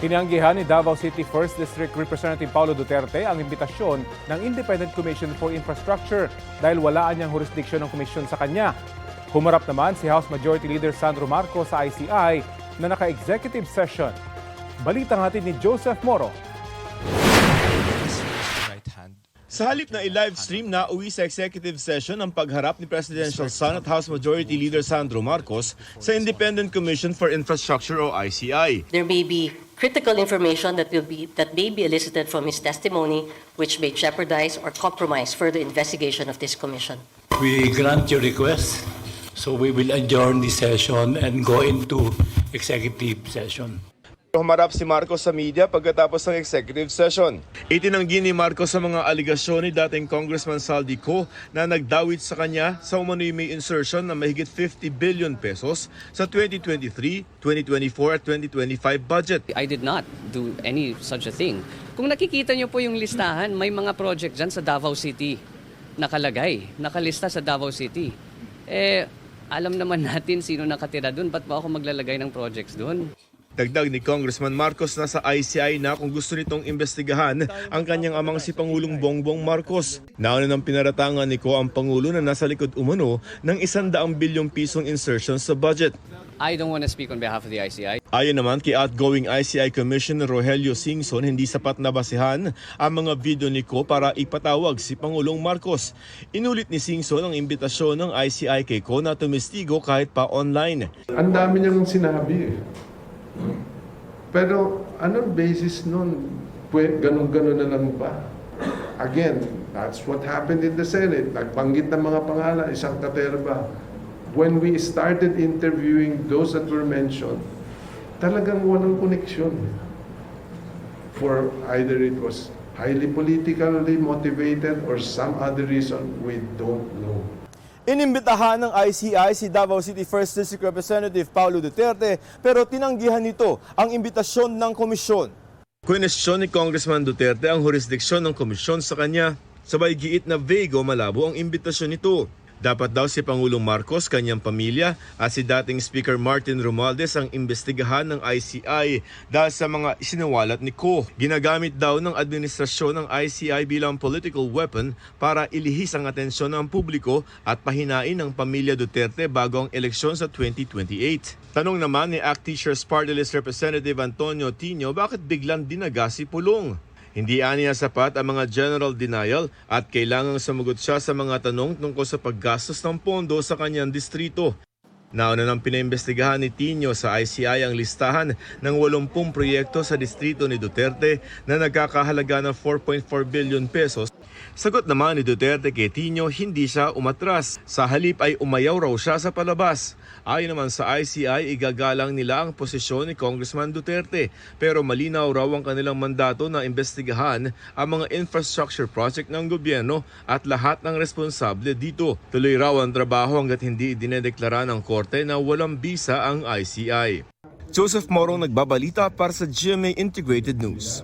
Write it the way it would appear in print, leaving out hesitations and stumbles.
Tinanggihan ni Davao City 1st District Representative Paulo Duterte ang imbitasyon ng Independent Commission for Infrastructure dahil walaan niyang jurisdiksyon ng komisyon sa kanya. Humarap naman si House Majority Leader Sandro Marcos sa ICI na naka-executive session. Balitang hatid ni Joseph Moro. Sa halip na i-livestream na uwi sa executive session ang pagharap ni Presidential Son at House Majority Leader Sandro Marcos sa Independent Commission for Infrastructure o ICI. There may be critical information that may be elicited from his testimony which may jeopardize or compromise further investigation of this commission. We grant your request, so we will adjourn the session and go into executive session. Humarap si Marcos sa media pagkatapos ng executive session. Itinanggi ni Marcos sa mga aligasyon ni dating Congressman Saldi Co na nagdawit sa kanya sa umano'y may insertion na mahigit 50 billion pesos sa 2023, 2024 at 2025 budget. I did not do any such a thing. Kung nakikita niyo po yung listahan, may mga project dyan sa Davao City nakalista sa Davao City. Alam naman natin sino nakatira doon, ba't ba ako maglalagay ng projects doon? Dagdag ni Congressman Marcos na sa ICI na kung gusto nitong imbestigahan ang kanyang amang si Pangulong Bongbong Marcos. Nauna ng pinaratangan ni Ko ang Pangulo na nasa likod umano ng 100 bilyong pisong insertion sa budget. I don't want to speak on behalf of the ICI. Ayon naman kay outgoing ICI Commissioner Rogelio Singson, hindi sapat na basihan ang mga video ni Ko para ipatawag si Pangulong Marcos. Inulit ni Singson ang imbitasyon ng ICI kay Ko na tumistigo kahit pa online. Ang dami niyang sinabi. Pero anong basis nun? Ganun-ganun na lang ba? Again, that's what happened in the Senate. Nagbanggit ng mga pangalan, isang katerba. When we started interviewing those that were mentioned, talagang walang koneksyon. For either it was highly politically motivated or some other reason, we don't know. Inimbitahan ng ICI si Davao City 1st District Representative Paulo Duterte pero tinanggihan nito ang imbitasyon ng komisyon. Kwestiyon ni Congressman Duterte ang jurisdiksyon ng komisyon sa kanya. Sabay giit na vague o malabo ang imbitasyon nito. Dapat daw si Pangulong Marcos, kanyang pamilya at si dating Speaker Martin Romualdez ang imbestigahan ng ICI dahil sa mga isinawalat ni Ko. Ginagamit daw ng administrasyon ng ICI bilang political weapon para ilihis ang atensyon ng publiko at pahinain ng pamilya Duterte bago ang eleksyon sa 2028. Tanong naman ni ACT Teachers Party List Representative Antonio Tino bakit biglang dinaga si Pulong. Hindi aniya sapat ang mga general denial at kailangang sumagot siya sa mga tanong tungkol sa paggastos ng pondo sa kanyang distrito. Nauna nang pinaimbestigahan ni Tino sa ICI ang listahan ng 80 proyekto sa distrito ni Duterte na nagkakahalaga ng 4.4 billion pesos. Sagot naman ni Duterte kay Tino, hindi siya umatras. Sa halip ay umayaw raw siya sa palabas. Ayon naman sa ICI, igagalang nila ang posisyon ni Congressman Duterte pero malinaw raw ang kanilang mandato na imbestigahan ang mga infrastructure project ng gobyerno at lahat ng responsable dito. Tuloy raw ang trabaho hanggat hindi dinedeklara ng korte na walang bisa ang ICI. Joseph Morong nagbabalita para sa GMA Integrated News.